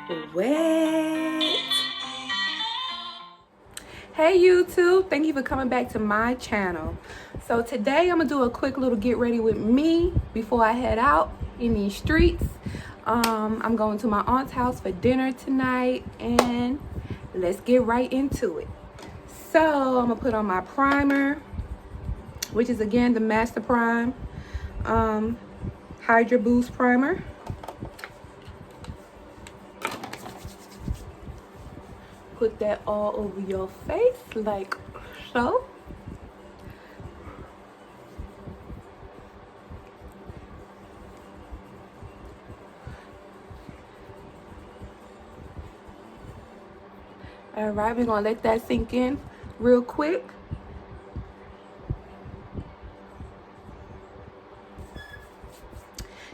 What? Hey YouTube, thank you for coming back to my channel. So today I'm gonna do a quick little get ready with me before I head out in these streets. I'm going to my aunt's house for dinner tonight, and let's get right into it. So I'm gonna put on my primer, which is again the Master Prime Hydra Boost Primer. Put that all over your face like so. All right, we're gonna let that sink in real quick.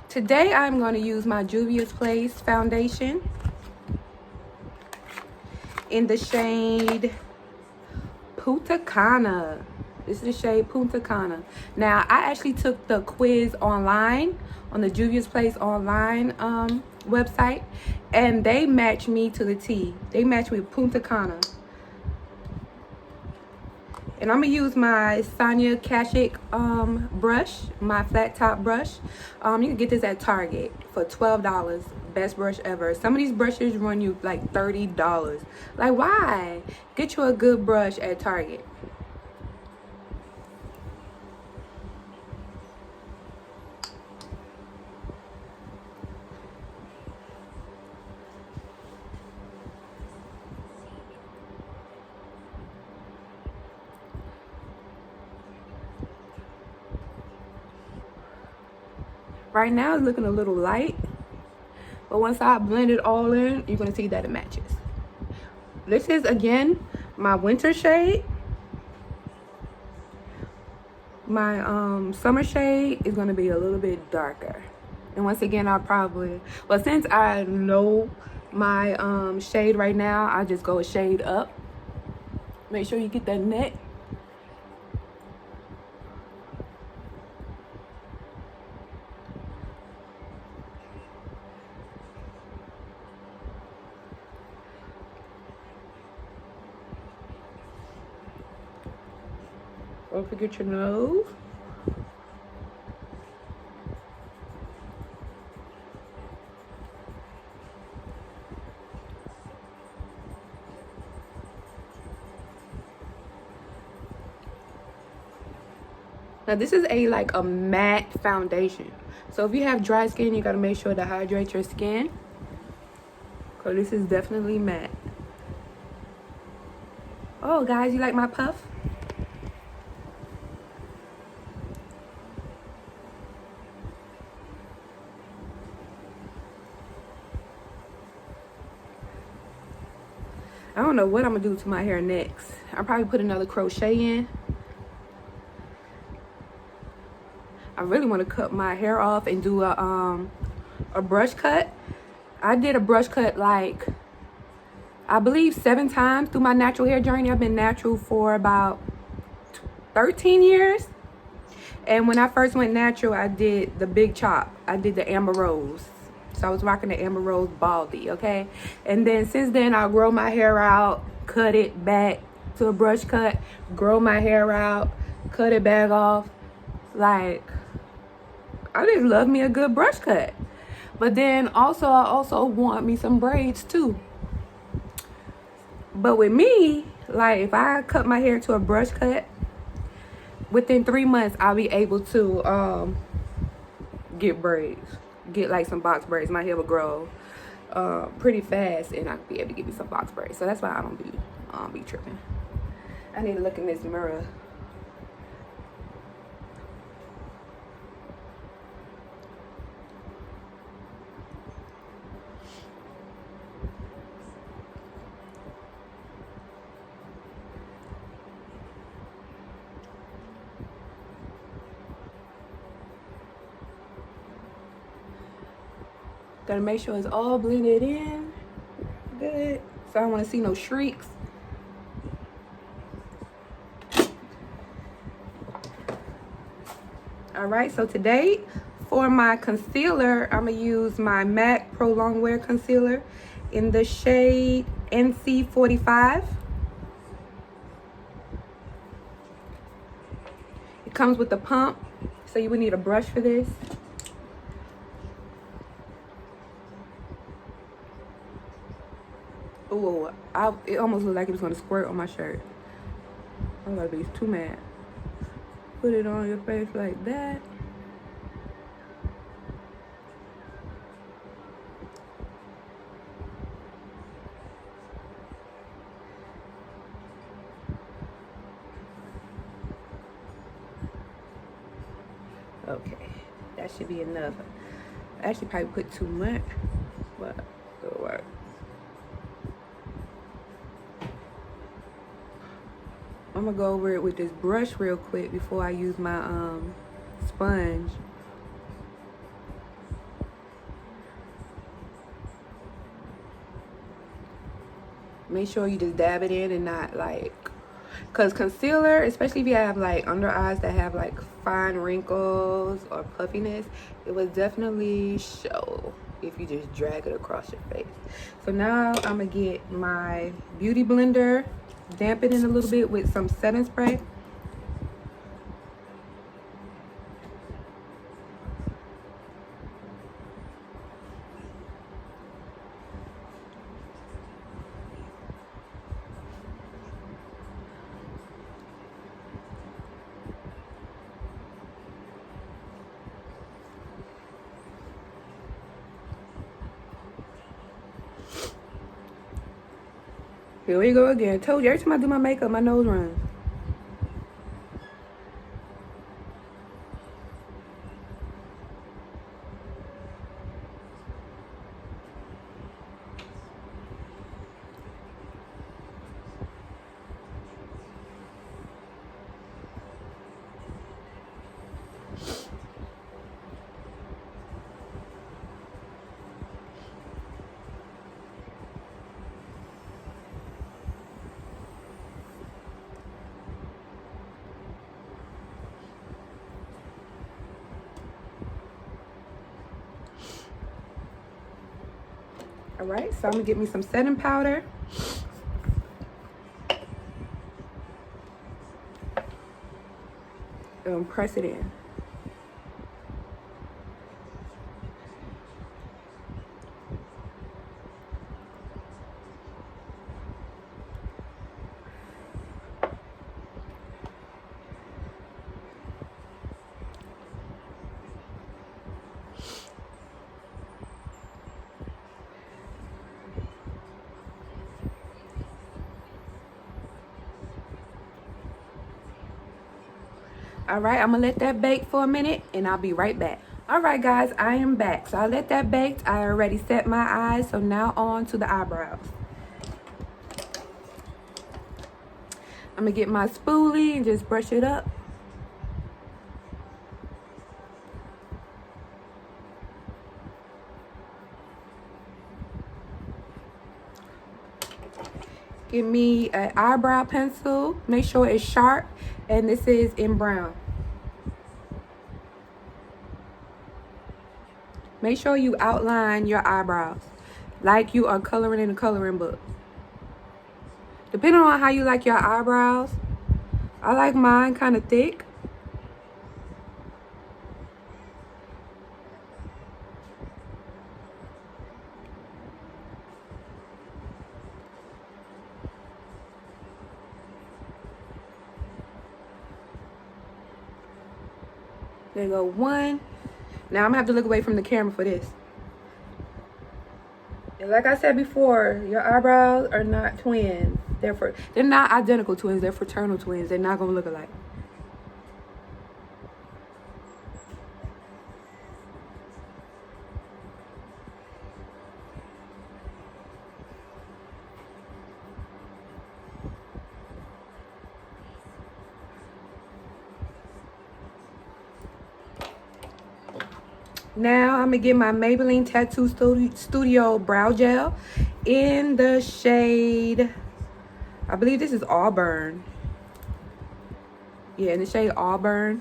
Today I'm going to use my Juvia's Place foundation in the shade Punta Cana. This is the shade Punta Cana. Now, I actually took the quiz online on the Juvia's Place online website, and they matched me to the T. They matched me with Punta Cana. And I'm going to use my Sonia Kashik brush, my flat top brush. You can get this at Target for $12. Best brush ever. Some of these brushes run you like $30. Like, why? Get you a good brush at Target. Right now it's looking a little light, but once I blend it all in, you're gonna see that it matches. This is again my winter shade. My summer shade is gonna be a little bit darker. And once again, I'll probably, well, since I know my shade right now, I just go a shade up. Make sure you get that neck. Don't forget your nose. Now this is like a matte foundation. So if you have dry skin, you gotta make sure to hydrate your skin, because this is definitely matte. Oh guys, you like my puff? I don't know what I'm gonna do to my hair next. I'll probably put another crochet in. I really want to cut my hair off and do a brush cut. I did a brush cut like, I believe 7 times through my natural hair journey. I've been natural for about 13 years. And when I first went natural, I did the big chop. I did the Amber Rose. So I was rocking the Amber Rose baldy, okay? And then since then, I'll grow my hair out, cut it back to a brush cut, grow my hair out, cut it back off. Like, I just love me a good brush cut. But then also, I also want me some braids too. But with me, like if I cut my hair to a brush cut, within 3 months, I'll be able to get braids. Get like some box braids. My hair will grow pretty fast, and I'll be able to give you some box braids. So that's why I don't be tripping. I need to look in this mirror. Gotta make sure it's all blended in good. So I don't want to see no streaks. All right, so today for my concealer, I'm gonna use my MAC Pro Long Wear Concealer in the shade NC45. It comes with a pump, so you would need a brush for this. Oh, it almost looked like it was gonna squirt on my shirt. I'm gonna be too mad. Put it on your face like that. Okay, that should be enough. I actually probably put too much, but it'll work. I'm gonna go over it with this brush real quick before I use my sponge. Make sure you just dab it in and not like, because concealer, especially if you have like under eyes that have like fine wrinkles or puffiness, it will definitely show if you just drag it across your face. So now I'm gonna get my beauty blender, damp it in a little bit with some setting spray. Here we go again. Told you, every time I do my makeup, my nose runs. All right, so I'm gonna get me some setting powder. And press it in. All right, I'm gonna let that bake for a minute and I'll be right back. All right, guys, I am back. So I let that bake. I already set my eyes. So now on to the eyebrows. I'm gonna get my spoolie and just brush it up. Give me an eyebrow pencil. Make sure it's sharp, and this is in brown. Make sure you outline your eyebrows like you are coloring in a coloring book. Depending on how you like your eyebrows, I like mine kind of thick. There you go, one. Now I'm gonna have to look away from the camera for this. And like I said before, your eyebrows are not twins. They're not identical twins, they're fraternal twins. They're not gonna look alike. Now I'm gonna get my Maybelline Tattoo Studio Brow Gel in the shade, I believe this is Auburn. Yeah, in the shade Auburn.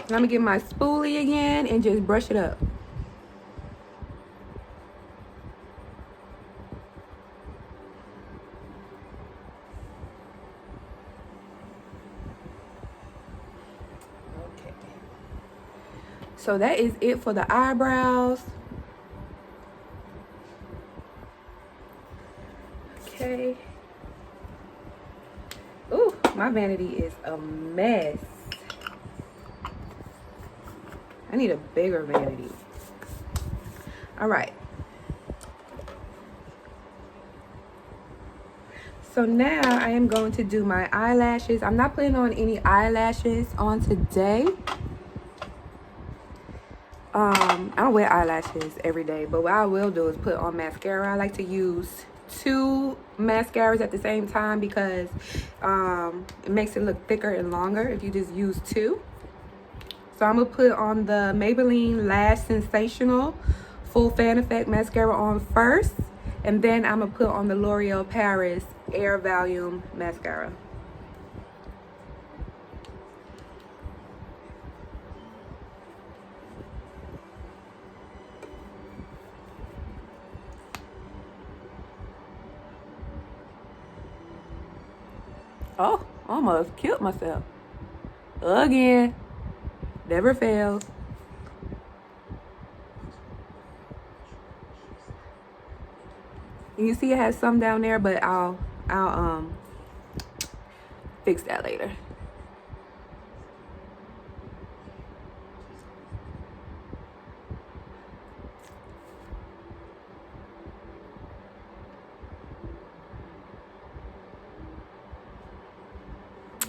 I'm gonna get my spoolie again and just brush it up. Okay. So that is it for the eyebrows. Okay. Ooh, my vanity is a mess. I need a bigger vanity. All right. So now I am going to do my eyelashes. I'm not putting on any eyelashes on today. I don't wear eyelashes every day, but what I will do is put on mascara. I like to use 2 mascaras at the same time because it makes it look thicker and longer if you just use 2. So I'm gonna put on the Maybelline Lash Sensational Full Fan Effect mascara on first, and then I'm gonna put on the L'Oreal Paris Air Volume mascara. Oh, almost killed myself. Again. Never fails. You see it has some down there, but I'll fix that later.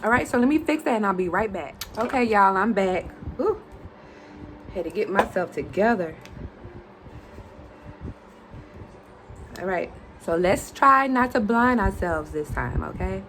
All right, so let me fix that and I'll be right back. Okay, y'all, I'm back. Whew. Had to get myself together. All right, so let's try not to blind ourselves this time, okay?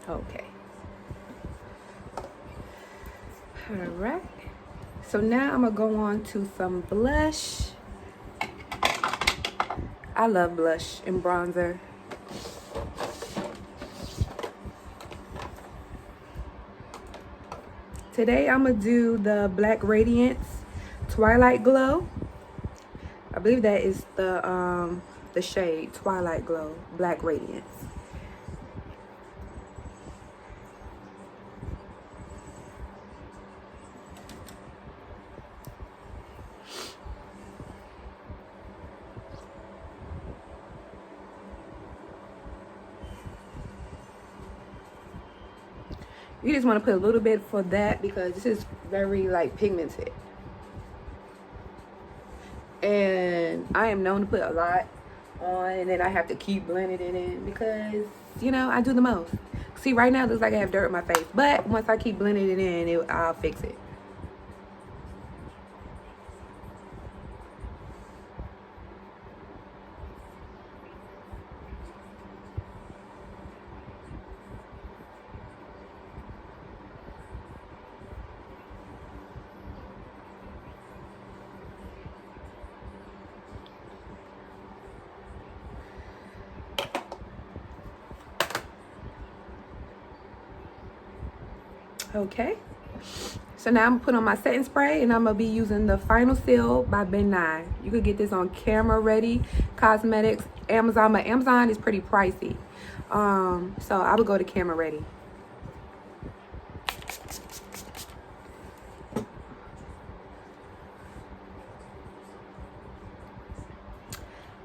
Okay. All right. So now I'm gonna go on to some blush. I love blush and bronzer. Today I'm gonna do the Black Radiance Twilight Glow. I believe that is the shade Twilight Glow Black Radiance. You just want to put a little bit for that because this is very like pigmented. And I am known to put a lot on and then I have to keep blending it in because, you know, I do the most. See, right now it looks like I have dirt in my face. But once I keep blending it in, I'll fix it. Okay, so now I'm gonna put on my setting spray and I'm gonna be using the Final Seal by Ben Nye. You could get this on Camera Ready Cosmetics, Amazon, but Amazon is pretty pricey. So I would go to Camera Ready.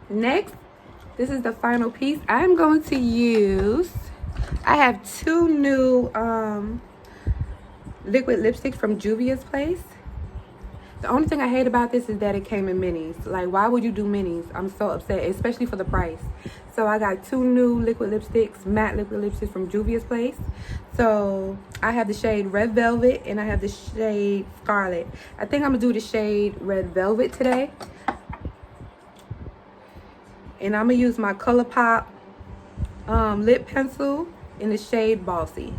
Next, this is the final piece. I'm going to use, I have 2 new liquid lipstick from Juvia's Place. The only thing I hate about this is that it came in minis. Like, why would you do minis? I'm so upset, especially for the price. So I got 2 new liquid lipsticks, matte liquid lipsticks from Juvia's Place. So I have the shade Red Velvet and I have the shade Scarlet. I think I'm gonna do the shade Red Velvet today. And I'm gonna use my ColourPop lip pencil in the shade Bossy.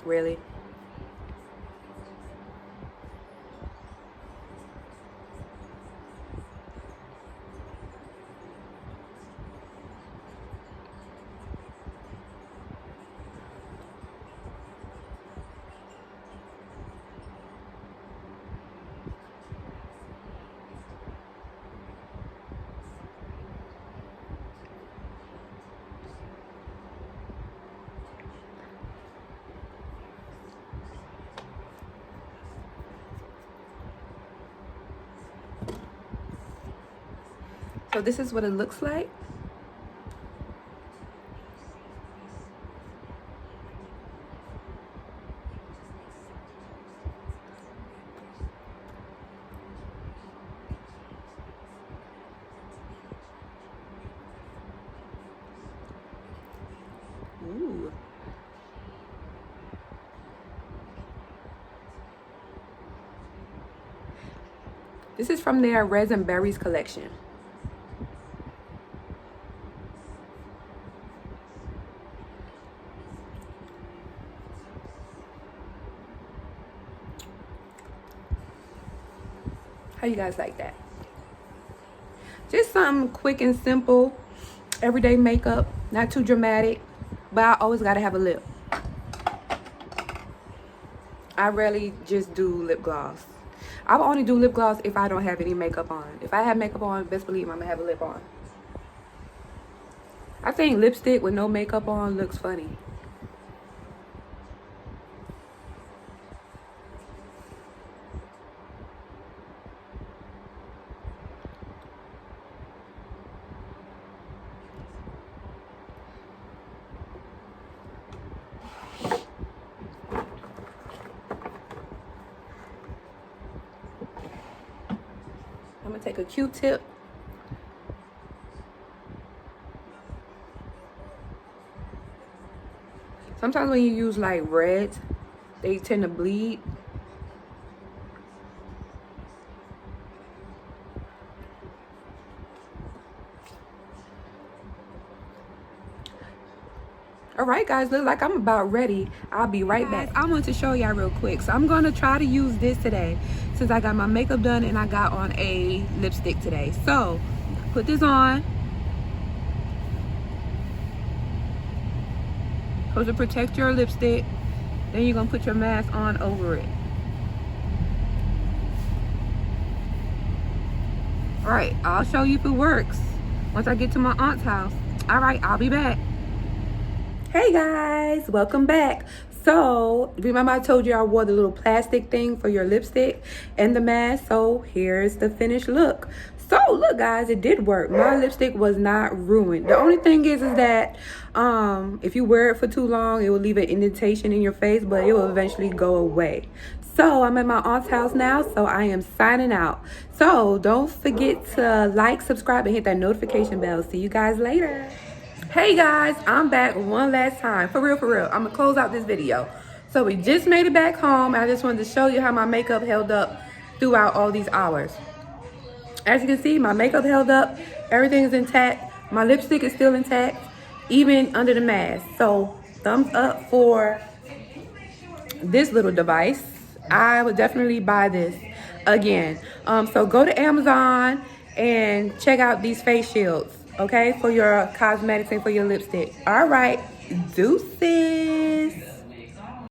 Really? So this is what it looks like. Ooh. This is from their Resin Berries collection. How you guys like that? Just something quick and simple, everyday makeup, not too dramatic, but I always gotta have a lip. I rarely just do lip gloss. I will only do lip gloss if I don't have any makeup on. If I have makeup on, best believe I'm gonna have a lip on. I think lipstick with no makeup on looks funny. I'm gonna take a Q-tip. Sometimes when you use like reds, they tend to bleed. All right, guys, look like I'm about ready. I'll be right back. I want to show y'all real quick. So I'm going to try to use this today since I got my makeup done and I got on a lipstick today. So put this on. Supposed to protect your lipstick. Then you're going to put your mask on over it. All right, I'll show you if it works once I get to my aunt's house. All right, I'll be back. Hey guys, welcome back. So remember I told you I wore the little plastic thing for your lipstick and the mask. So here's the finished look. So look guys, it did work. My lipstick was not ruined. The only thing is that if you wear it for too long, it will leave an indentation in your face, but it will eventually go away. So I'm at my aunt's house now, so I am signing out. So don't forget to like, subscribe, and hit that notification bell. See you guys later. Hey guys, I'm back one last time. For real, I'm gonna close out this video. So we just made it back home. I just wanted to show you how my makeup held up throughout all these hours. As you can see, my makeup held up. Everything is intact. My lipstick is still intact, even under the mask. So thumbs up for this little device. I would definitely buy this again. So go to Amazon and check out these face shields. Okay, for your cosmetics and for your lipstick. All right, deuces.